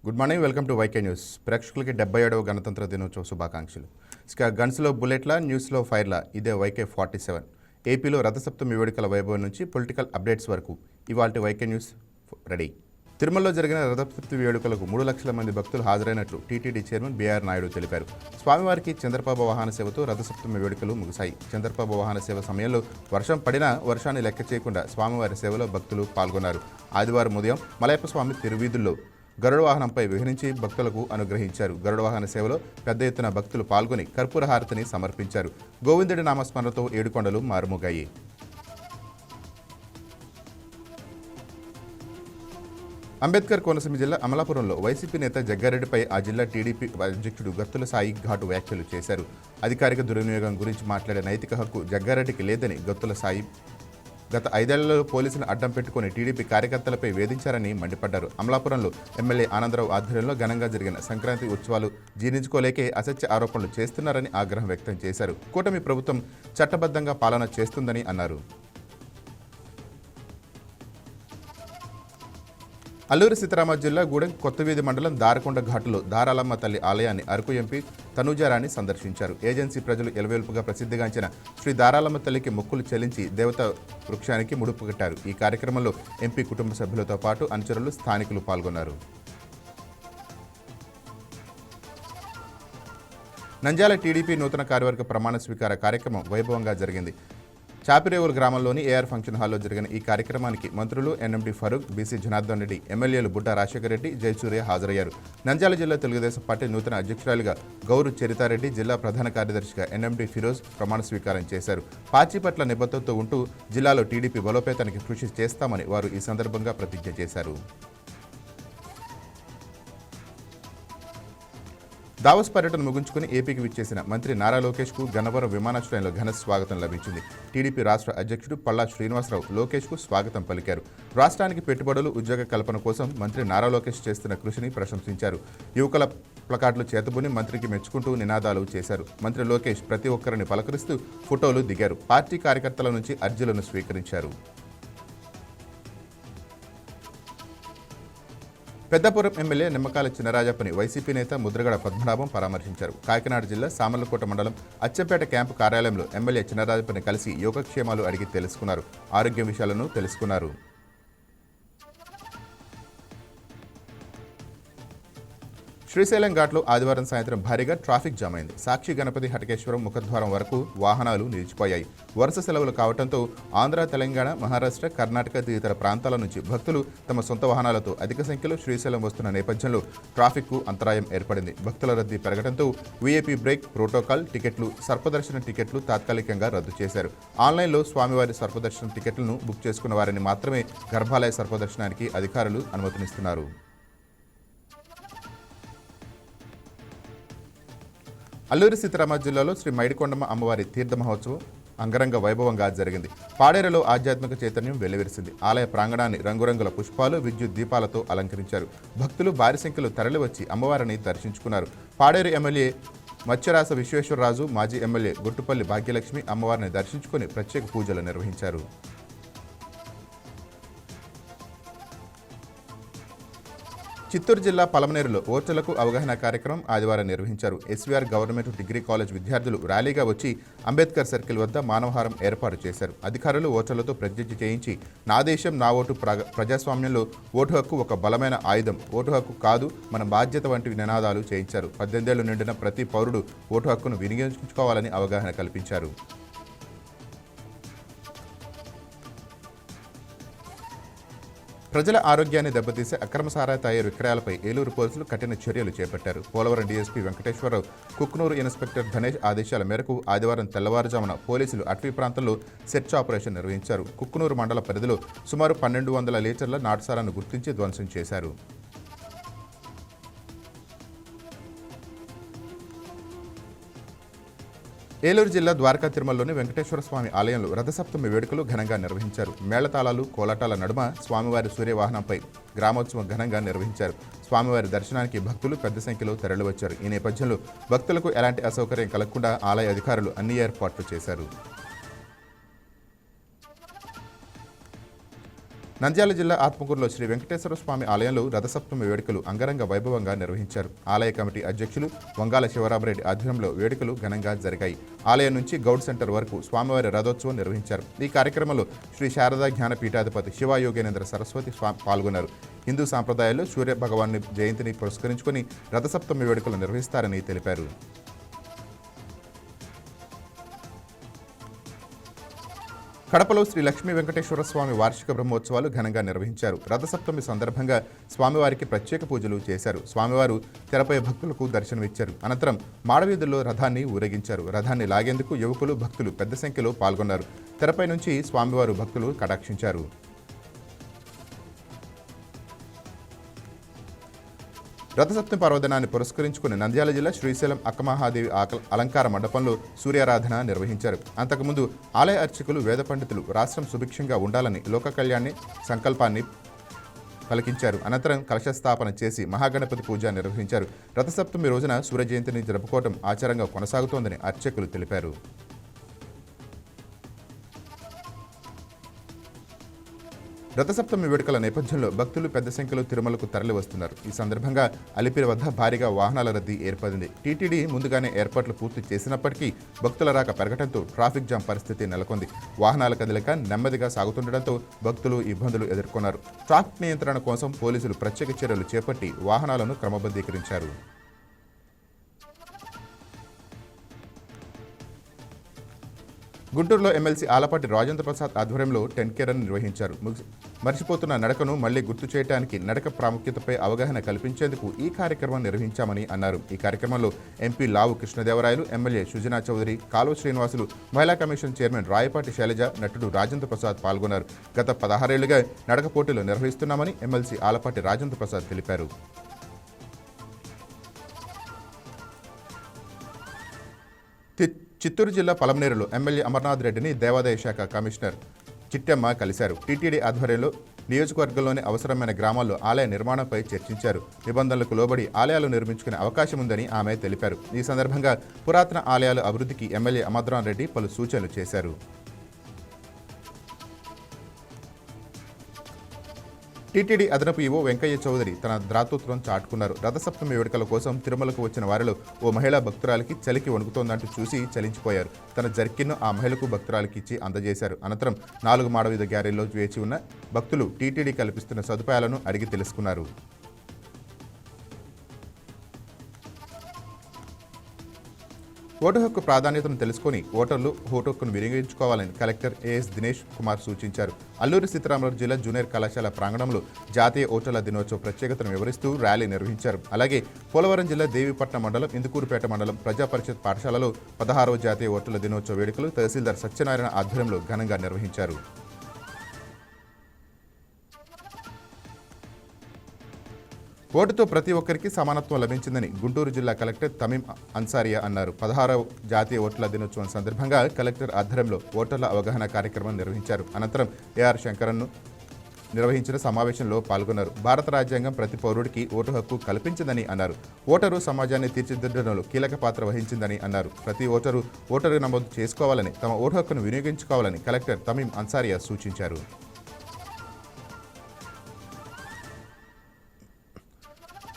Good morning, welcome to YK news. ప్రేక్షకులకి 77వ గణతంత్ర దినోత్సవ శుభాకాంక్షలు. ఇక గన్స్లో బుల్లెట్ల, న్యూస్లో ఫైర్ల, ఇదే వైకే 47. ఏపీలో రథసప్తమి వేడుకల వైభవం నుంచి పొలిటికల్ అప్డేట్స్ వరకు ఇవాల్టి వైకే న్యూస్ రెడీ. తిరుమలలో జరిగిన రథసప్తమి వేడుకలకు 3 లక్షల మంది భక్తులు హాజరైనట్లు టీటీడీ చైర్మన్ బీఆర్ నాయుడు తెలిపారు. స్వామివారికి చంద్రప్రభ వాహన సేవతో రథసప్తమి వేడుకలు ముగిశాయి. చంద్రప్రభ వాహన సేవ సమయంలో వర్షం పడినా వర్షాన్ని లెక్క చేయకుండా స్వామివారి సేవలో భక్తులు పాల్గొన్నారు. ఆదివారం ఉదయం మలయప్ప స్వామి తిరువీధుల్లో గరుడ వాహనంపై విహరించి భక్తులకు అనుగ్రహించారు. గరుడ వాహన సేవలో పెద్ద ఎత్తున భక్తులు పాల్గొని కర్పూర హారతిని సమర్పించారు. గోవిందుడి నామస్మరణతో ఏడుకొండలు మారుమోగాయి. అంబేద్కర్ కోనసీమ జిల్లా అమలాపురంలో వైసీపీ నేత జగ్గారెడ్డిపై ఆ జిల్లా టీడీపీ అధ్యక్షుడు గత్తుల సాయి ఘాటు వ్యాఖ్యలు చేశారు. అధికారిక దుర్వినియోగం గురించి మాట్లాడే నైతిక హక్కు జగ్గారెడ్డికి లేదని గత్తుల సాయి గత 5 ఏళ్లలో పోలీసులను అడ్డం పెట్టుకుని టీడీపీ కార్యకర్తలపై వేధించారని మండిపడ్డారు. అమలాపురంలో ఎమ్మెల్యే ఆనందరావు ఆధ్వర్యంలో ఘనంగా జరిగిన సంక్రాంతి ఉత్సవాలు జీర్ణించుకోలేకే అసత్య ఆరోపణలు చేస్తున్నారని ఆగ్రహం వ్యక్తం చేశారు. కూటమి ప్రభుత్వం చట్టబద్ధంగా పాలన చేస్తుందని అన్నారు. అల్లూరి సీతారామరాజు జిల్లా గూడెం కొత్తవీధి మండలం దారకొండ ఘాటులో దారాలమ్మ తల్లి ఆలయాన్ని అరకు ఎంపీ తనూజారాణి సందర్శించారు. ఏజెన్సీ ప్రజలు ఎలవేల్పుగా ప్రసిద్ధిగాంచిన శ్రీ దారాలమ్మ తల్లికి మొక్కులు చెల్లించి దేవతా వృక్షానికి ముడుపు కట్టారు. ఈ కార్యక్రమంలో ఎంపీ కుటుంబ సభ్యులతో పాటు అనుచరులు, స్థానికులు పాల్గొన్నారు. నంద్యాల టీడీపీ నూతన కార్యవర్గ ప్రమాణ స్వీకార కార్యక్రమం వైభవంగా జరిగింది. చాపిరేవుల గ్రామంలోని ఏఆర్ ఫంక్షన్ హాల్లో జరిగిన ఈ కార్యక్రమానికి మంత్రులు ఎన్ఎండి ఫరూక్, బీసీ జనార్దన్ రెడ్డి, ఎమ్మెల్యేలు బుడ్డా రాజశేఖర రెడ్డి, జయసూర్య హాజరయ్యారు. నంద్యాల జిల్లా తెలుగుదేశం పార్టీ నూతన అధ్యక్షురాలిగా గౌరు చరితారెడ్డి, జిల్లా ప్రధాన కార్యదర్శిగా ఎన్ఎండి ఫిరోజ్ ప్రమాణ స్వీకారం చేశారు. పార్టీ పట్ల నిబద్ధతతో ఉంటూ జిల్లాలో టీడీపీ బలోపేతానికి కృషి చేస్తామని వారు ఈ సందర్భంగా ప్రతిజ్ఞ చేశారు. దావోస్ పర్యటన ముగించుకుని ఏపీకి విచ్చేసిన మంత్రి నారా లోకేష్కు గన్నవరం విమానాశ్రయంలో ఘన స్వాగతం లభించింది. టీడీపీ రాష్ట్ర అధ్యక్షుడు పల్లా శ్రీనివాసరావు లోకేష్కు స్వాగతం పలికారు. రాష్ట్రానికి పెట్టుబడులు, ఉద్యోగ కల్పన కోసం మంత్రి నారా లోకేష్ చేస్తున్న కృషిని ప్రశంసించారు. యువకుల ప్లకార్డులు చేతబుని మంత్రికి మెచ్చుకుంటూ నినాదాలు చేశారు. మంత్రి లోకేష్ ప్రతి ఒక్కరిని పలకరిస్తూ ఫోటోలు దిగారు. పార్టీ కార్యకర్తల నుంచి అర్జీలను స్వీకరించారు. పెద్దపురం ఎమ్మెల్యే నిమ్మకాయల చినరాజప్పని వైసీపీ నేత ముద్రగడ పద్మనాభం పరామర్శించారు. కాకినాడ జిల్లా సామర్లకోట మండలం అచ్చంపేట క్యాంపు కార్యాలయంలో ఎమ్మెల్యే చినరాజప్పని కలిసి యోగక్షేమాలు అడిగి తెలుసుకున్నారు. ఆరోగ్య విషయాలను తెలుసుకున్నారు. శ్రీశైలం ఘాట్లో ఆదివారం సాయంత్రం భారీగా ట్రాఫిక్ జామ్ అయింది. సాక్షి గణపతి హటకేశ్వరం ముఖద్వారం వరకు వాహనాలు నిలిచిపోయాయి. వరుస సెలవులు కావడంతో ఆంధ్ర, తెలంగాణ, మహారాష్ట్ర, కర్ణాటక తదితర ప్రాంతాల నుంచి భక్తులు తమ సొంత వాహనాలతో అధిక సంఖ్యలో శ్రీశైలం వస్తున్న నేపథ్యంలో ట్రాఫిక్కు అంతరాయం ఏర్పడింది. భక్తుల రద్దీ పెరగడంతో వీఐపీ బ్రేక్, ప్రోటోకాల్ టికెట్లు, సర్పదర్శన టికెట్లు తాత్కాలికంగా రద్దు చేశారు. ఆన్లైన్లో స్వామివారి సర్పదర్శన టికెట్లను బుక్ చేసుకున్న వారిని మాత్రమే గర్భాలయ సర్పదర్శనానికి అధికారులు అనుమతినిస్తున్నారు. అల్లూరి సీతారామరాజు జిల్లాలో శ్రీ మైడికొండమ్మ అమ్మవారి తీర్థ మహోత్సవం అంగరంగ వైభవంగా జరిగింది. పాడేరులో ఆధ్యాత్మిక చైతన్యం వెల్లివిరిసింది. ఆలయ ప్రాంగణాన్ని రంగురంగుల పుష్పాలు, విద్యుత్ దీపాలతో అలంకరించారు. భక్తులు భారీ సంఖ్యలో తరలివచ్చి అమ్మవారిని దర్శించుకున్నారు. పాడేరు ఎమ్మెల్యే మత్స్యరాస విశ్వేశ్వరరాజు, మాజీ ఎమ్మెల్యే గుట్టుపల్లి భాగ్యలక్ష్మి అమ్మవారిని దర్శించుకుని ప్రత్యేక పూజలు నిర్వహించారు. చిత్తూరు జిల్లా పలమనేరులో ఓటర్లకు అవగాహన కార్యక్రమం ఆదివారం నిర్వహించారు. ఎస్వీఆర్ గవర్నమెంట్ డిగ్రీ కాలేజ్ విద్యార్థులు ర్యాలీగా వచ్చి అంబేద్కర్ సర్కిల్ వద్ద మానవహారం ఏర్పాటు చేశారు. అధికారులు ఓటర్లతో ప్రతిజ్ఞ చేయించి నా దేశం నా ఓటు, ప్రజాస్వామ్యంలో ఓటు హక్కు ఒక బలమైన ఆయుధం, ఓటు హక్కు కాదు మన బాధ్యత వంటి నినాదాలు చేయించారు. 18 ఏళ్లు నిండిన ప్రతి పౌరుడు ఓటు హక్కును వినియోగించుకోవాలని అవగాహన కల్పించారు. ప్రజల ఆరోగ్యాన్ని దెబ్బతీసే అక్రమ సారా తయారు విక్రయాలపై ఏలూరు పోలీసులు కఠిన చర్యలు చేపట్టారు. పోలవరం డీఎస్పీ వెంకటేశ్వరరావు, కుక్నూరు ఇన్స్పెక్టర్ ధనేష్ ఆదేశాల మేరకు ఆదివారం తెల్లవారుజామున పోలీసులు అటవీ ప్రాంతంలో సెర్చ్ ఆపరేషన్ నిర్వహించారు. కుక్నూరు మండల పరిధిలో సుమారు 1200 లీటర్ల నాటుసారాను గుర్తించి ధ్వంసం చేశారు. ఏలూరు జిల్లా ద్వారకా తిరుమలలోని వెంకటేశ్వర స్వామి ఆలయంలో రథసప్తమి వేడుకలు ఘనంగా నిర్వహించారు. మేళతాళాలు, కోలాటాల నడుమ స్వామివారి సూర్యవాహనంపై గ్రామోత్సవం ఘనంగా నిర్వహించారు. స్వామివారి దర్శనానికి భక్తులు పెద్ద సంఖ్యలో తరలివచ్చారు. ఈ నేపథ్యంలో భక్తులకు ఎలాంటి అసౌకర్యం కలగకుండా ఆలయ అధికారులు అన్ని ఏర్పాట్లు చేశారు. నంద్యాల జిల్లా ఆత్మకూరులో శ్రీ వెంకటేశ్వర స్వామి ఆలయంలో రథసప్తమి వేడుకలు అంగరంగ వైభవంగా నిర్వహించారు. ఆలయ కమిటీ అధ్యక్షులు వంగాల శివరామరెడ్డి ఆధ్వర్యంలో వేడుకలు ఘనంగా జరిగాయి. ఆలయం నుంచి గౌడ్ సెంటర్ వరకు స్వామివారి రథోత్సవం నిర్వహించారు. ఈ కార్యక్రమంలో శ్రీ శారదా జ్ఞానపీఠాధిపతి శివాయోగేంద్ర సరస్వతి పాల్గొన్నారు. హిందూ సాంప్రదాయాల్లో సూర్య భగవాన్ జయంతిని పురస్కరించుకొని రథసప్తమి వేడుకలు నిర్వహిస్తారని తెలిపారు. కడపలో శ్రీ లక్ష్మీ వెంకటేశ్వర స్వామి వార్షిక బ్రహ్మోత్సవాలు ఘనంగా నిర్వహించారు. రథసప్తమి సందర్భంగా స్వామివారికి ప్రత్యేక పూజలు చేశారు. స్వామివారు తెరపై భక్తులకు దర్శనమిచ్చారు. అనంతరం మాడవీధుల్లో రథాన్ని ఊరేగించారు. రథాన్ని లాగేందుకు యువకులు భక్తులు పెద్ద సంఖ్యలో పాల్గొన్నారు. తెరపై నుంచి స్వామివారు భక్తులు కటాక్షించారు. రథసప్తమి పర్వదినాన్ని పురస్కరించుకుని నంద్యాల జిల్లా శ్రీశైలం అక్కమహాదేవి అలంకార మండపంలో సూర్యారాధన నిర్వహించారు. అంతకుముందు ఆలయ అర్చకులు వేద పండితులు రాష్ట్రం సుభిక్షంగా ఉండాలని లోక కళ్యాణి సంకల్పాన్ని పలికించారు. అనంతరం కలశస్థాపన చేసి మహాగణపతి పూజ నిర్వహించారు. రథసప్తమి రోజున సూర్య జయంతిని జరుపుకోవడం ఆచారంగా కొనసాగుతోందని అర్చకులు తెలిపారు. రథసప్తమి వేడుకల నేపథ్యంలో భక్తులు పెద్ద సంఖ్యలో తిరుమలకు తరలి వస్తున్నారు. ఈ సందర్భంగా అలిపిరి వద్ద భారీగా వాహనాల రద్దీ ఏర్పడింది. టీటీడీ ముందుగానే ఏర్పాట్లు పూర్తి చేసినప్పటికీ భక్తుల రాక పెరగడంతో ట్రాఫిక్ జామ్ పరిస్థితి నెలకొంది. వాహనాల కదలిక నెమ్మదిగా సాగుతుండటంతో భక్తులు ఇబ్బందులు ఎదుర్కొన్నారు. ట్రాఫిక్ నియంత్రణ కోసం పోలీసులు ప్రత్యేక చర్యలు చేపట్టి వాహనాలను క్రమబద్ధీకరించారు. గుంటూరులో ఎమ్మెల్సీ ఆలపాటి రాజేంద్ర ప్రసాద్ ఆధ్వర్యంలో 10K రన్ నిర్వహించారు. మర్చిపోతున్న నడకను మళ్లీ గుర్తు చేయడానికి నడక ప్రాముఖ్యతపై అవగాహన కల్పించేందుకు ఈ కార్యక్రమం నిర్వహించామని అన్నారు. ఈ కార్యక్రమంలో ఎంపీ లావు కృష్ణదేవరాయలు, ఎమ్మెల్యే సుజనా చౌదరి, కాలువ శ్రీనివాసులు, మహిళా కమిషన్ చైర్మన్ రాయపాటి శైలజ, నటుడు రాజేంద్ర ప్రసాద్ పాల్గొన్నారు. గత 16 ఏళ్లుగా నడక పోటీలు నిర్వహిస్తున్నామని ఎమ్మెల్సీ ఆలపాటి రాజేంద్ర ప్రసాద్ తెలిపారు. చిత్తూరు జిల్లా పలమనేరులో ఎమ్మెల్యే అమర్నాథ్ రెడ్డిని దేవాదాయ శాఖ కమిషనర్ చిట్టెమ్మ కలిశారు. టీటీడీ ఆధ్వర్యంలో నియోజకవర్గంలోని అవసరమైన గ్రామాల్లో ఆలయ నిర్మాణంపై చర్చించారు. నిబంధనలకు లోబడి ఆలయాలు నిర్మించుకునే అవకాశం ఉందని ఆమె తెలిపారు. ఈ సందర్భంగా పురాతన ఆలయాల అభివృద్ధికి ఎమ్మెల్యే అమర్నాథ్ రెడ్డి పలు సూచనలు చేశారు. టీటీడీ అదనపు ఈవో వెంకయ్య చౌదరి తన ద్రాతృత్వం చాటుకున్నారు. రథసప్తమి వేడుకల కోసం తిరుమలకు వచ్చిన వారిలో ఓ మహిళా భక్తురాలికి చలికి వణుకుతోందంటూ చూసి చలించిపోయారు. తన జర్కిన్ను ఆ మహిళకు భక్తురాలికి ఇచ్చి అందజేశారు. అనంతరం 4 మాడవీధి గ్యారేజ్లో వేచి ఉన్న భక్తులు టీటీడీ కల్పిస్తున్న సదుపాయాలను అడిగి తెలుసుకున్నారు. ఓటు హక్కు ప్రాధాన్యతను తెలుసుకుని ఓటర్లు ఓటు హక్కును వినియోగించుకోవాలని కలెక్టర్ ఏఎస్ దినేష్ కుమార్ సూచించారు. అల్లూరి సీతారామరాజు జిల్లా జూనియర్ కళాశాల ప్రాంగణంలో జాతీయ ఓటర్ల దినోత్సవ ప్రత్యేకతను వివరిస్తూ ర్యాలీ నిర్వహించారు. అలాగే పోలవరం జిల్లా దేవీపట్నం మండలం, ఇందుకూరుపేట మండలం ప్రజా పరిషత్ పాఠశాలలో 16వ జాతీయ ఓటర్ల దినోత్సవ వేడుకలు తహసీల్దార్ సత్యనారాయణ ఆధ్వర్యంలో ఘనంగా నిర్వహించారు. ఓటుతో ప్రతి ఒక్కరికి సమానత్వం లభించిందని గుంటూరు జిల్లా కలెక్టర్ తమీం అన్సారియా అన్నారు. 16వ జాతీయ ఓటర్ల దినోత్సవం సందర్భంగా కలెక్టర్ ఆధ్వర్యంలో ఓటర్ల అవగాహన కార్యక్రమం నిర్వహించారు. అనంతరం ఏఆర్ శంకరన్ను నిర్వహించిన సమావేశంలో పాల్గొన్నారు. భారత రాజ్యాంగం ప్రతి పౌరుడికి ఓటు హక్కు కల్పించిందని అన్నారు. ఓటరు సమాజాన్ని తీర్చిదిద్దడంలో కీలక పాత్ర వహించిందని అన్నారు. ప్రతి ఓటరు నమోదు చేసుకోవాలని, తమ ఓటు హక్కును వినియోగించుకోవాలని కలెక్టర్ తమీం అన్సారియా సూచించారు.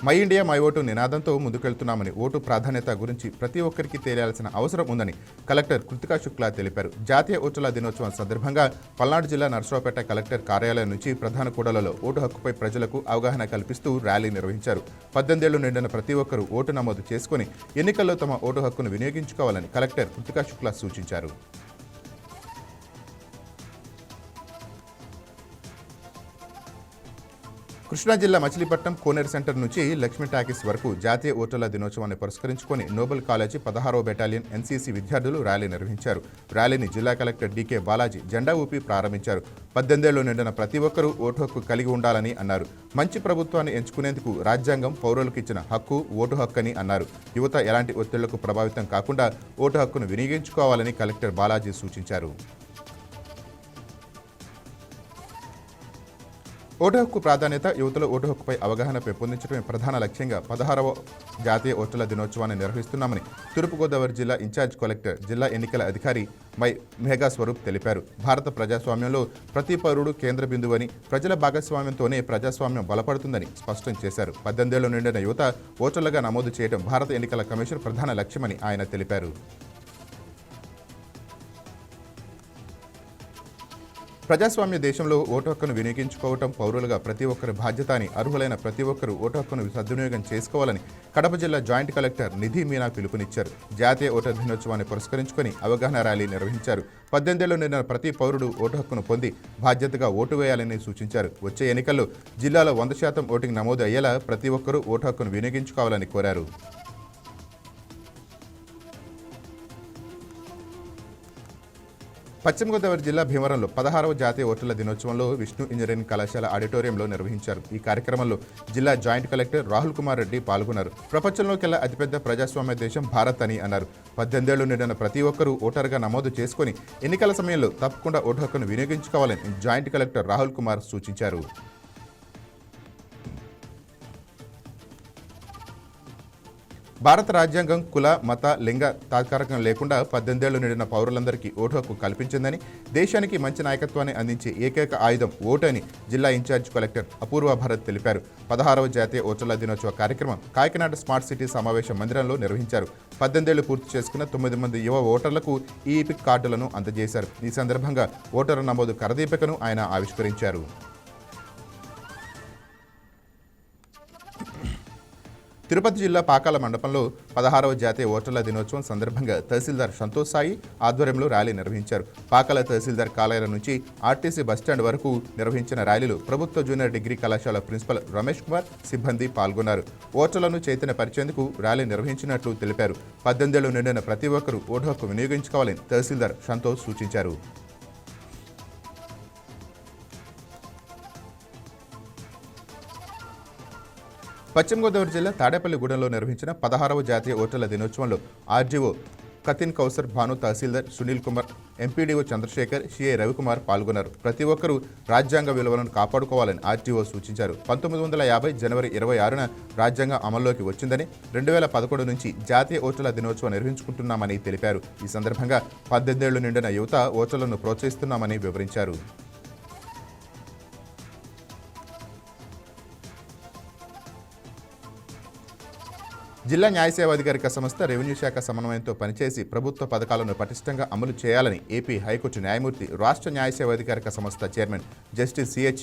మై ఇండియా మై ఓటు నినాదంతో ముందుకెళ్తున్నామని, ఓటు ప్రాధాన్యత గురించి ప్రతి ఒక్కరికి తెలియాల్సిన అవసరం ఉందని కలెక్టర్ కృతికా శుక్లా తెలిపారు. జాతీయ ఓటర్ల దినోత్సవం సందర్భంగా పల్నాడు జిల్లా నర్సరావుపేట కలెక్టర్ కార్యాలయం నుంచి ప్రధాన కూడలలో ఓటు హక్కుపై ప్రజలకు అవగాహన కల్పిస్తూ ర్యాలీ నిర్వహించారు. 18 ఏళ్లు నిండిన ప్రతి ఒక్కరూ ఓటు నమోదు చేసుకుని ఎన్నికల్లో తమ ఓటు హక్కును వినియోగించుకోవాలని కలెక్టర్ కృతికా శుక్లా సూచించారు. కృష్ణా జిల్లా మచిలీపట్నం కోనేరు సెంటర్ నుంచి లక్ష్మీ టాకీస్ వరకు జాతీయ ఓటర్ల దినోత్సవాన్ని పురస్కరించుకొని నోబెల్ కాలేజీ 16వ బెటాలియన్ ఎన్సీసీ విద్యార్థులు ర్యాలీ నిర్వహించారు. ర్యాలీని జిల్లా కలెక్టర్ డీకే బాలాజీ జెండా ఊపి ప్రారంభించారు. 18 ఏళ్లు నిండిన ప్రతి ఒక్కరూ ఓటు హక్కు కలిగి ఉండాలని అన్నారు. మంచి ప్రభుత్వాన్ని ఎంచుకునేందుకు రాజ్యాంగం పౌరులకు ఇచ్చిన హక్కు ఓటు హక్కు అని అన్నారు. యువత ఎలాంటి ఒత్తిళ్లకు ప్రభావితం కాకుండా ఓటు హక్కును వినియోగించుకోవాలని కలెక్టర్ బాలాజీ సూచించారు. ఓటు హక్కు ప్రాధాన్యత, యువతలో ఓటు హక్కుపై అవగాహన పెంపొందించడమే ప్రధాన లక్ష్యంగా 16వ జాతీయ ఓటర్ల దినోత్సవాన్ని నిర్వహిస్తున్నామని తూర్పుగోదావరి జిల్లా ఇన్ఛార్జ్ కలెక్టర్, జిల్లా ఎన్నికల అధికారి మేఘా స్వరూప్ తెలిపారు. భారత ప్రజాస్వామ్యంలో ప్రతి పౌరుడు కేంద్ర బిందువని, ప్రజల భాగస్వామ్యంతోనే ప్రజాస్వామ్యం బలపడుతుందని స్పష్టం చేశారు. 18 ఏళ్లు నిండిన యువత ఓటర్లుగా నమోదు చేయడం భారత ఎన్నికల కమిషన్ ప్రధాన లక్ష్యమని ఆయన తెలిపారు. ప్రజాస్వామ్య దేశంలో ఓటు హక్కును వినియోగించుకోవటం పౌరులుగా ప్రతి ఒక్కరి బాధ్యత అని, అర్హులైన ప్రతి ఒక్కరూ ఓటు హక్కును సద్వినియోగం చేసుకోవాలని కడప జిల్లా జాయింట్ కలెక్టర్ నిధి మీనా పిలుపునిచ్చారు. జాతీయ ఓటర్ దినోత్సవాన్ని పురస్కరించుకొని అవగాహన ర్యాలీ నిర్వహించారు. 18 ఏళ్లు నిండిన ప్రతి పౌరుడు ఓటు హక్కును పొంది బాధ్యతగా ఓటు వేయాలని సూచించారు. వచ్చే ఎన్నికల్లో జిల్లాలో 100% ఓటింగ్ నమోదు అయ్యేలా ప్రతి ఒక్కరూ ఓటు హక్కును వినియోగించుకోవాలని కోరారు. పశ్చిమ గోదావరి జిల్లా భీమవరంలో 16వ జాతీయ ఓటర్ల దినోత్సవంలో విష్ణు ఇంజనీరింగ్ కళాశాల ఆడిటోరియంలో నిర్వహించారు. ఈ కార్యక్రమంలో జిల్లా జాయింట్ కలెక్టర్ రాహుల్ కుమార్ రెడ్డి పాల్గొన్నారు. ప్రపంచంలోకెల్లా అతిపెద్ద ప్రజాస్వామ్య దేశం భారత్ అని అన్నారు. 18 ఏళ్లు నిండిన ప్రతి ఒక్కరూ ఓటరుగా నమోదు చేసుకుని ఎన్నికల సమయంలో తప్పకుండా ఓటు హక్కును వినియోగించుకోవాలని జాయింట్ కలెక్టర్ రాహుల్ కుమార్ సూచించారు. భారత రాజ్యాంగం కుల, మత, లింగ తాత్కారకం లేకుండా 18 ఏళ్లు నిండిన పౌరులందరికీ ఓటు హక్కు కల్పించిందని, దేశానికి మంచి నాయకత్వాన్ని అందించే ఏకైక ఆయుధం ఓటు అని జిల్లా ఇన్ఛార్జ్ కలెక్టర్ అపూర్వ భారత్ తెలిపారు. 16వ జాతీయ ఓటర్ల దినోత్సవ కార్యక్రమం కాకినాడ స్మార్ట్ సిటీ సమావేశ మందిరంలో నిర్వహించారు. 18 ఏళ్లు పూర్తి చేసుకున్న 9 మంది యువ ఓటర్లకు ఈ పిక్ కార్డులను అందజేశారు. ఈ సందర్భంగా ఓటరు నమోదు కరదీపికను ఆయన ఆవిష్కరించారు. తిరుపతి జిల్లా పాకాల మండపంలో 16వ జాతీయ ఓటర్ల దినోత్సవం సందర్భంగా తహసీల్దార్ సంతోష్ సాయి ఆధ్వర్యంలో ర్యాలీ నిర్వహించారు. పాకాల తహసీల్దార్ కార్యాలయం నుంచి ఆర్టీసీ బస్టాండ్ వరకు నిర్వహించిన ర్యాలీలో ప్రభుత్వ జూనియర్ డిగ్రీ కళాశాల ప్రిన్సిపల్ రమేష్ కుమార్, సిబ్బంది పాల్గొన్నారు. ఓటర్లను చైతన్యపరిచేందుకు ర్యాలీ నిర్వహించినట్లు తెలిపారు. 18 ఏళ్లు నిండిన ప్రతి ఒక్కరూ ఓటు హక్కు వినియోగించుకోవాలని తహసీల్దార్ సంతోష్ సూచించారు. పశ్చిమ గోదావరి జిల్లా తాడేపల్లిగూడెంలో నిర్వహించిన 16వ జాతీయ ఓటర్ల దినోత్సవంలో ఆర్జీఓ కతిన్ కౌసర్ భాను, తహసీల్దార్ సునీల్ కుమార్, ఎంపీడీఓ చంద్రశేఖర్, సిఐ రవికుమార్ పాల్గొన్నారు. ప్రతి ఒక్కరూ రాజ్యాంగ విలువలను కాపాడుకోవాలని ఆర్జీఓ సూచించారు. 1950 జనవరి 26న రాజ్యాంగం అమల్లోకి వచ్చిందని, 2011 నుంచి జాతీయ ఓటర్ల దినోత్సవం నిర్వహించుకుంటున్నామని తెలిపారు. ఈ సందర్భంగా 18 ఏళ్లు నిండిన యువత ఓటర్లను ప్రోత్సహిస్తున్నామని వివరించారు. జిల్లా న్యాయ సేవాధికారిక సంస్థ రెవెన్యూ శాఖ సమన్వయంతో పనిచేసి ప్రభుత్వ పథకాలను పటిష్టంగా అమలు చేయాలని ఏపీ హైకోర్టు న్యాయమూర్తి, రాష్ట్ర న్యాయ సేవాధికారిక సంస్థ చైర్మన్ జస్టిస్ సిహెచ్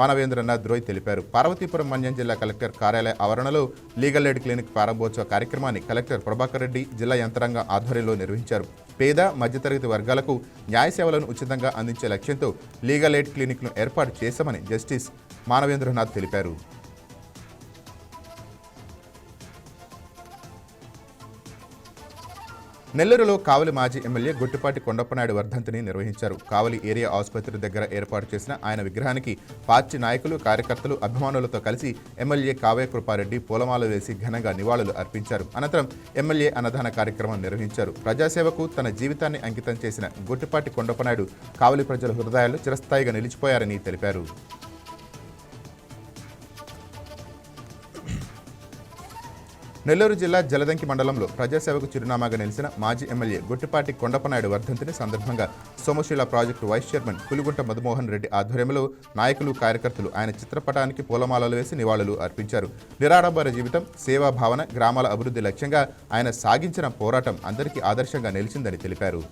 మానవేంద్రనాథ్ రోయ్ తెలిపారు. పార్వతీపురం మన్యం జిల్లా కలెక్టర్ కార్యాలయ ఆవరణలో లీగల్ ఎయిడ్ క్లినిక్ ప్రారంభోత్సవ కార్యక్రమాన్ని కలెక్టర్ ప్రభాకర్ రెడ్డి జిల్లా యంత్రాంగ ఆధ్వర్యంలో నిర్వహించారు. పేద, మధ్యతరగతి వర్గాలకు న్యాయ సేవలను ఉచితంగా అందించే లక్ష్యంతో లీగల్ ఎయిడ్ క్లినిక్ను ఏర్పాటు చేశామని జస్టిస్ మానవేంద్రనాథ్ తెలిపారు. నెల్లూరులో కావలి మాజీ ఎమ్మెల్యే గొట్టిపాటి కొండప్పనాయుడు వర్ధంతిని నిర్వహించారు. కావలి ఏరియా ఆసుపత్రి దగ్గర ఏర్పాటు చేసిన ఆయన విగ్రహానికి పార్టీ నాయకులు, కార్యకర్తలు, అభిమానులతో కలిసి ఎమ్మెల్యే కావ్య కృపారెడ్డి పూలమాల వేసి ఘనంగా నివాళులు అర్పించారు. అనంతరం ఎమ్మెల్యే అన్నదాన కార్యక్రమం నిర్వహించారు. ప్రజాసేవకు తన జీవితాన్ని అంకితం చేసిన గొట్టిపాటి కొండప్పనాయుడు కావలి ప్రజల హృదయాల్లో చిరస్థాయిగా నిలిచిపోయారని తెలిపారు. నెల్లూరు జిల్లా జలదంకి మండలంలో ప్రజాసేవకు చిరునామాగా నిలిచిన మాజీ ఎమ్మెల్యే గొట్టిపాటి కొండప్పనాయుడు వర్ధంతిని సందర్భంగా Somasila project vice chairman Puligunta Madhumohan Reddy ఆధ్వర్యంలో నాయకులు, కార్యకర్తలు ఆయన చిత్రపటానికి పూలమాలలు వేసి నివాళులు అర్పించారు. నిరాడంబర జీవితం, సేవా భావన, గ్రామాల అభివృద్ధి లక్ష్యంగా ఆయన సాగించిన పోరాటం అందరికీ ఆదర్శంగా నిలిచిందని తెలిపారు.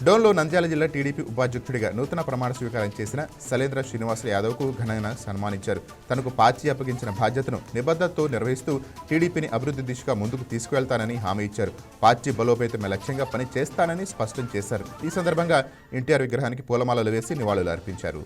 డోన్లో నంద్యాల జిల్లా టీడీపీ ఉపాధ్యక్షుడిగా నూతన ప్రమాణ స్వీకారం చేసిన శైలేంద్ర శ్రీనివాస్ యాదవ్కు ఘనంగా సన్మానించారు. తనకు పార్టీ అప్పగించిన బాధ్యతను నిబద్ధతతో నిర్వహిస్తూ టీడీపీని అభివృద్ధి దిశగా ముందుకు తీసుకువెళ్తానని హామీ ఇచ్చారు. పార్టీ బలోపేతమే లక్ష్యంగా పని చేస్తానని స్పష్టం చేశారు. ఈ సందర్భంగా ఎన్టీఆర్ విగ్రహానికి పూలమాలలు వేసి నివాళులు అర్పించారు.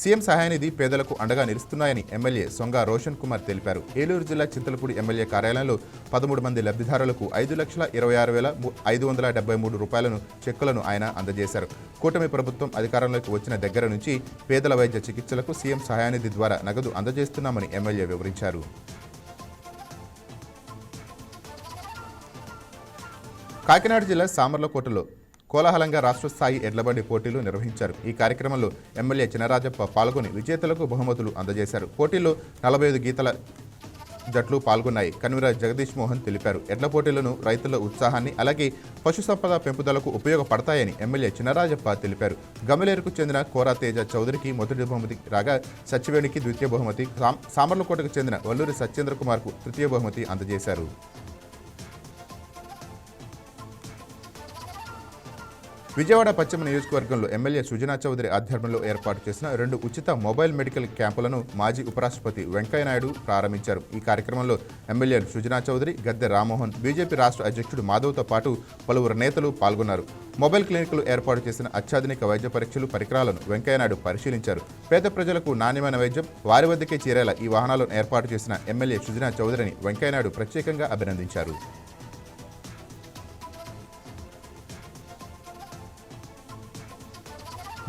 సీఎం సహాయనిధి పేదలకు అండగా నిలుస్తున్నాయని ఎమ్మెల్యే సొంగ రోషన్ కుమార్ తెలిపారు. ఏలూరు జిల్లా చింతలపూడి ఎమ్మెల్యే కార్యాలయంలో 13 మంది లబ్ధిదారులకు 5,26,573 రూపాయలను చెక్కులను ఆయన అందజేశారు. కూటమి ప్రభుత్వం అధికారంలోకి వచ్చిన దగ్గర నుంచి పేదల వైద్య చికిత్సలకు సీఎం సహాయనిధి ద్వారా నగదు అందజేస్తున్నామని ఎమ్మెల్యే వివరించారు. కాకినాడ జిల్లా సామర్లకోటలో కోలాహలంగా రాష్ట్ర స్థాయి ఎడ్లబండి పోటీలు నిర్వహించారు. ఈ కార్యక్రమంలో ఎమ్మెల్యే చినరాజప్ప పాల్గొని విజేతలకు బహుమతులు అందజేశారు. పోటీల్లో 45 గీతల జట్లు పాల్గొన్నాయి. కన్వీనర్ జగదీష్ మోహన్ తెలిపారు. ఎడ్ల పోటీలను రైతుల ఉత్సాహాన్ని అలాగే పశుసంపద పెంపుదలకు ఉపయోగపడతాయని ఎమ్మెల్యే చినరాజప్ప తెలిపారు. గమలేరుకు చెందిన కోరా తేజ చౌదరికి మొదటి బహుమతి రాగా సత్యవేణికి ద్వితీయ బహుమతి, సామర్లకోటకు చెందిన వల్లూరి సత్యేంద్ర కుమార్కు తృతీయ బహుమతి అందజేశారు. విజయవాడ పశ్చిమ నియోజకవర్గంలో ఎమ్మెల్యే సుజనా చౌదరి ఆధ్వర్యంలో ఏర్పాటు చేసిన 2 ఉచిత మొబైల్ మెడికల్ క్యాంపులను మాజీ ఉపరాష్ట్రపతి వెంకయ్యనాయుడు ప్రారంభించారు. ఈ కార్యక్రమంలో ఎమ్మెల్యే సుజనా చౌదరి, గద్దె రామ్మోహన్, బీజేపీ రాష్ట్ర అధ్యక్షుడు మాధవ్తో పాటు పలువురు నేతలు పాల్గొన్నారు. మొబైల్ క్లినిక్లు ఏర్పాటు చేసిన అత్యాధునిక వైద్య పరీక్షలు, పరికరాలను వెంకయ్యనాయుడు పరిశీలించారు. పేద ప్రజలకు నాణ్యమైన వైద్యం వారి వద్దకే చేరేలా ఈ వాహనాలను ఏర్పాటు చేసిన ఎమ్మెల్యే సుజనా చౌదరిని వెంకయ్యనాయుడు ప్రత్యేకంగా అభినందించారు.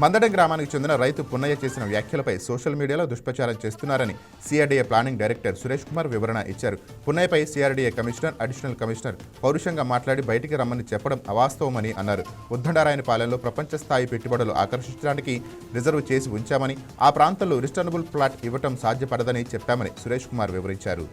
మందడం గ్రామానికి చెందిన రైతు పున్నయ్య చేసిన వ్యాఖ్యలపై సోషల్ మీడియాలో దుష్ప్రచారం చేస్తున్నారని CRDA planning director Suresh Kumar వివరణ ఇచ్చారు. పున్నయ్యపై సిఆర్డీఏ కమిషనర్, అడిషనల్ కమిషనర్ పౌరుషంగా మాట్లాడి బయటికి రమ్మని చెప్పడం అవాస్తవమని అన్నారు. ఉద్దండరాయనపాలెంలో ప్రపంచ స్థాయి పెట్టుబడులు ఆకర్షించడానికి రిజర్వ్ చేసి ఉంచామని, ఆ ప్రాంతంలో రిటర్నబుల్ ప్లాట్ ఇవ్వటం సాధ్యపడదని చెప్పామని సురేష్ కుమార్ వివరించారు.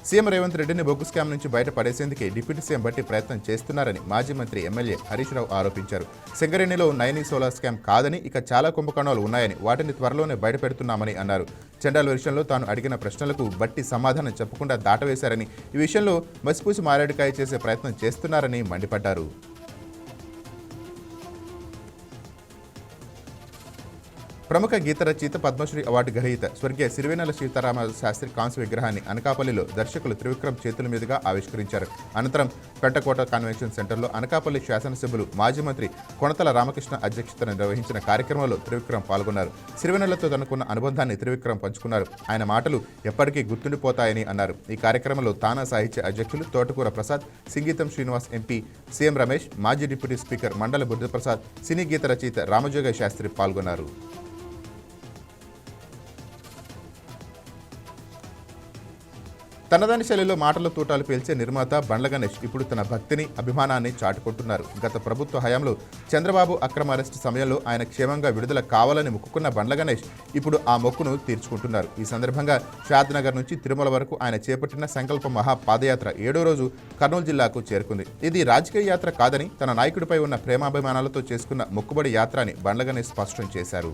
సీఎం రేవంత్ రెడ్డిని బొగ్గు స్కామ్ నుంచి బయటపడేసేందుకే డిప్యూటీ సీఎం బట్టి ప్రయత్నం చేస్తున్నారని మాజీ మంత్రి ఎమ్మెల్యే హరీష్ రావు ఆరోపించారు. సింగరేణిలో నైనీ సోలార్ స్కామ్ కాదని, ఇక చాలా కుంభకోణాలు ఉన్నాయని, వాటిని త్వరలోనే బయటపెడుతున్నామని అన్నారు. చండాల విషయంలో తాను అడిగిన ప్రశ్నలకు బట్టి సమాధానం చెప్పకుండా దాటవేశారని, ఈ విషయంలో మసిపూసి మారేడుకాయ చేసే ప్రయత్నం చేస్తున్నారని మండిపడ్డారు. ప్రముఖ గీత రచయిత, పద్మశ్రీ అవార్డు గ్రహీత స్వర్గీయ సిరివెన్నెల సీతారామ శాస్త్రి కాంస్య విగ్రహాన్ని అనకాపల్లిలో దర్శకులు త్రివిక్రమ్ చేతుల మీదుగా ఆవిష్కరించారు. అనంతరం పెంటకోట కన్వెన్షన్ సెంటర్లో అనకాపల్లి శాసనసభ్యులు మాజీ మంత్రి కొణతల రామకృష్ణ అధ్యక్షతన నిర్వహించిన కార్యక్రమంలో త్రివిక్రమ్ పాల్గొన్నారు. సిరివెన్నెలతో తనకున్న అనుబంధాన్ని త్రివిక్రమ్ పంచుకున్నారు. ఆయన మాటలు ఎప్పటికీ గుర్తుండిపోతాయని అన్నారు. ఈ కార్యక్రమంలో తానా సాహిత్య అధ్యక్షులు తోటకూర ప్రసాద్, సింగీతం శ్రీనివాస్, ఎంపీ సీఎం రమేష్, మాజీ డిప్యూటీ స్పీకర్ మండల బుద్ధప్రసాద్, సినీ గీత రచయిత రామజోగ శాస్త్రి పాల్గొన్నారు. తనదైన శైలిలో మాటల తూటాలు పేల్చే నిర్మాత బండ్ల గణేష్ ఇప్పుడు తన భక్తిని, అభిమానాన్ని చాటుకుంటున్నారు. గత ప్రభుత్వ హయాంలో చంద్రబాబు అక్రమ అరెస్టు సమయంలో ఆయన క్షేమంగా విడుదల కావాలని మొక్కుకున్న బండ్ల గణేష్ ఇప్పుడు ఆ మొక్కును తీర్చుకుంటున్నారు. ఈ సందర్భంగా షాద్నగర్ నుంచి తిరుమల వరకు ఆయన చేపట్టిన సంకల్ప మహా పాదయాత్ర 7వ రోజు కర్నూలు జిల్లాకు చేరుకుంది. ఇది రాజకీయ యాత్ర కాదని, తన నాయకుడిపై ఉన్న ప్రేమాభిమానాలతో చేసుకున్న మొక్కుబడి యాత్ర అని బండ్ల గణేష్ స్పష్టం చేశారు.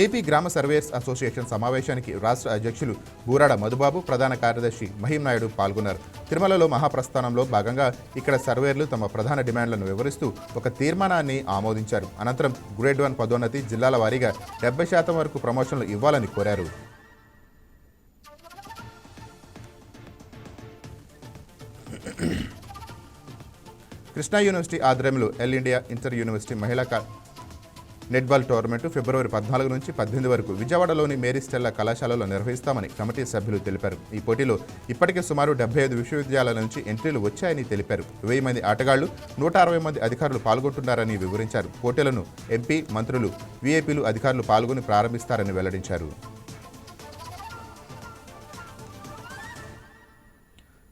ఏపీ గ్రామ సర్వేయర్స్ అసోసియేషన్ సమావేశానికి రాష్ట్ర అధ్యక్షులు బూరాడ మధుబాబు, ప్రధాన కార్యదర్శి మహీం నాయుడు పాల్గొన్నారు. తిరుమలలో మహాప్రస్థానంలో భాగంగా ఇక్కడ సర్వేయర్లు తమ ప్రధాన డిమాండ్లను వివరిస్తూ ఒక తీర్మానాన్ని ఆమోదించారు. అనంతరం గ్రేడ్ 1 పదోన్నతి, జిల్లాల వారీగా 70% వరకు ప్రమోషన్లు ఇవ్వాలని కోరారు. కృష్ణా యూనివర్సిటీ ఆధ్వర్యంలో ఎల్ ఇండియా ఇంటర్ యూనివర్సిటీ మహిళా నెట్బాల్ టోర్నమెంటు ఫిబ్రవరి 14 నుంచి 18 వరకు విజయవాడలోని మేరీ స్టెల్లా కళాశాలలో నిర్వహిస్తామని కమిటీ సభ్యులు తెలిపారు. ఈ పోటీలో ఇప్పటికే సుమారు 75 విశ్వవిద్యాలయాల నుంచి ఎంట్రీలు వచ్చాయని తెలిపారు. 1000 మంది ఆటగాళ్లు, 160 మంది అధికారులు పాల్గొంటున్నారని వివరించారు. పోటీలను ఎంపీ, మంత్రులు, వీఐపీలు, అధికారులు పాల్గొని ప్రారంభిస్తారని వెల్లడించారు.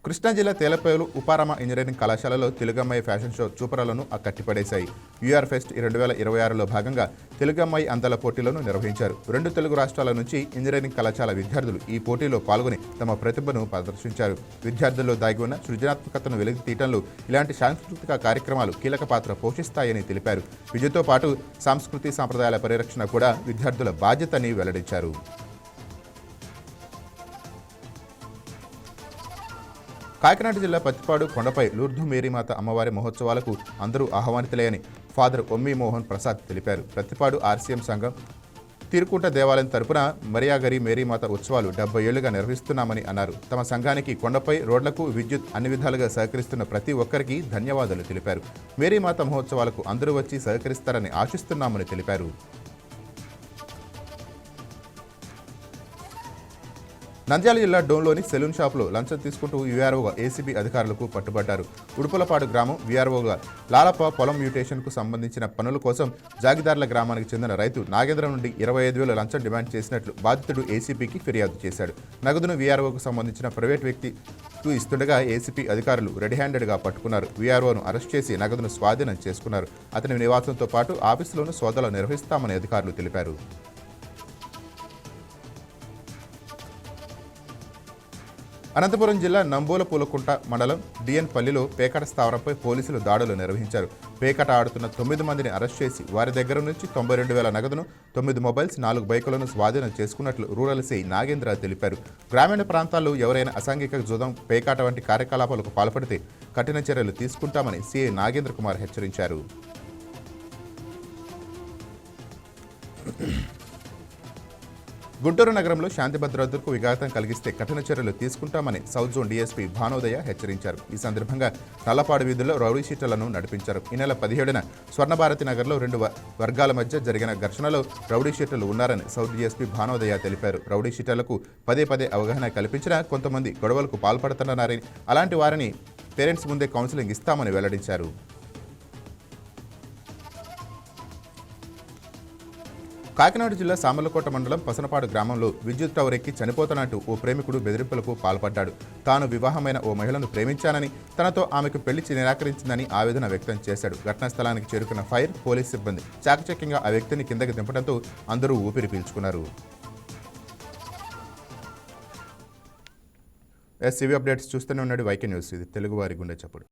కృష్ణా జిల్లా తేలపేలు ఉపారమ ఇంజనీరింగ్ కళాశాలలో తెలుగమ్మాయి ఫ్యాషన్ షో చూపరాలను కట్టిపడేశాయి. యూఆర్ ఫెస్ట్ 2026లో భాగంగా తెలుగమ్మాయి అందాల పోటీలను నిర్వహించారు. 2 తెలుగు రాష్ట్రాల నుంచి ఇంజనీరింగ్ కళాశాల విద్యార్థులు ఈ పోటీలో పాల్గొని తమ ప్రతిభను ప్రదర్శించారు. విద్యార్థుల్లో దాగి ఉన్న సృజనాత్మకతను వెలికి తీయటంలో ఇలాంటి సాంస్కృతిక కార్యక్రమాలు కీలక పాత్ర పోషిస్తాయని తెలిపారు. విద్యతో పాటు సంస్కృతి సాంప్రదాయాల పరిరక్షణ కూడా విద్యార్థుల బాధ్యతని వెల్లడించారు. కాకినాడ జిల్లా పత్తిపాడు కొండపై లూర్దు మేరీమాత అమ్మవారి మహోత్సవాలకు అందరూ ఆహ్వానితులే అని ఫాదర్ ఒమ్మి మోహన్ ప్రసాద్ తెలిపారు. పత్తిపాడు ఆర్సీఎం సంఘం తిరుకుంట దేవాలయం తరపున మరియాగరి మేరీమాత ఉత్సవాలు 70 ఏళ్లుగా నిర్వహిస్తున్నామని అన్నారు. తమ సంఘానికి కొండపై రోడ్లకు విద్యుత్ అన్ని విధాలుగా సహకరిస్తున్న ప్రతి ఒక్కరికి ధన్యవాదాలు తెలిపారు. మేరీమాత మహోత్సవాలకు అందరూ వచ్చి సహకరిస్తారని ఆశిస్తున్నామని తెలిపారు. నంద్యాల జిల్లా డోన్లోని సెలూన్ షాపులో లంచం తీసుకుంటూ వీఆర్ఓగా ఏసీబీ అధికారులకు పట్టుబడ్డారు. ఉడుపులపాడు గ్రామం వీఆర్ఓగా లాలప్ప పొలం మ్యూటేషన్కు సంబంధించిన పనుల కోసం జాగిదార్ల గ్రామానికి చెందిన రైతు నాగేంద్ర నుండి 25,000 లంచం డిమాండ్ చేసినట్లు బాధితుడు ఏసీబీకి ఫిర్యాదు చేశాడు. నగదును వీఆర్ఓకు సంబంధించిన ప్రైవేట్ వ్యక్తికి ఇస్తుండగా ఏసీబీ అధికారులు రెడీ హ్యాండెడ్గా పట్టుకున్నారు. వీఆర్ఓను అరెస్ట్ చేసి నగదును స్వాధీనం చేసుకున్నారు. అతని నివాసంతో పాటు ఆఫీసులోనూ సోదాలు నిర్వహిస్తామని అధికారులు తెలిపారు. అనంతపురం జిల్లా నంబోల పూలకుంట మండలం డిఎన్ పల్లిలో పేకాట స్థావరంపై పోలీసులు దాడులు నిర్వహించారు. పేకాట ఆడుతున్న 9 మందిని అరెస్ట్ చేసి వారి దగ్గర నుంచి 92,000 నగదును, 9 మొబైల్స్, 4 బైకులను స్వాధీనం చేసుకున్నట్లు రూరల్ సిఐ నాగేంద్ర తెలిపారు. గ్రామీణ ప్రాంతాల్లో ఎవరైనా అసాంఘిక జూదం, పేకాట వంటి కార్యకలాపాలకు పాల్పడితే కఠిన చర్యలు తీసుకుంటామని సిఐ నాగేంద్ర కుమార్ హెచ్చరించారు. గుంటూరు నగరంలో శాంతి భద్రతలకు విఘాతం కలిగిస్తే కఠిన చర్యలు తీసుకుంటామని సౌత్ జోన్ డీఎస్పీ భానోదయ హెచ్చరించారు. ఈ సందర్భంగా నల్లపాడు వీధుల్లో రౌడీ షీటర్లను నడిపించారు. ఈ నెల 17న స్వర్ణభారతి నగర్లో 2 వర్గాల మధ్య జరిగిన ఘర్షణలో రౌడీ షీటర్లు ఉన్నారని సౌత్ డీఎస్పీ భానోదయ తెలిపారు. రౌడీ షీటర్లకు పదే అవగాహన కల్పించినా కొంతమంది గొడవలకు పాల్పడుతున్నారని, అలాంటి వారిని పేరెంట్స్ ముందే కౌన్సిలింగ్ ఇస్తామని వెల్లడించారు. కాకినాడ జిల్లా సామర్లకోట మండలం పసనపాడు గ్రామంలో విద్యుత్ టవర్ ఎక్కి చనిపోతానంటూ ఓ ప్రేమికుడు బెదిరింపులకు పాల్పడ్డాడు. తాను వివాహమైన ఓ మహిళను ప్రేమించానని, తనతో ఆమెకు పెళ్లి నిరాకరించిందని ఆవేదన వ్యక్తం చేశాడు. ఘటనా స్థలానికి చేరుకున్న ఫైర్, పోలీస్ సిబ్బంది చాకచక్యంగా ఆ వ్యక్తిని కిందకి దింపడంతో అందరూ ఊపిరి పీల్చుకున్నారు. ఎస్సీవీ అప్డేట్స్ చూస్తూనే ఉన్నాడు వైకే న్యూస్. ఇది తెలుగువారి గుండె చప్పుడు.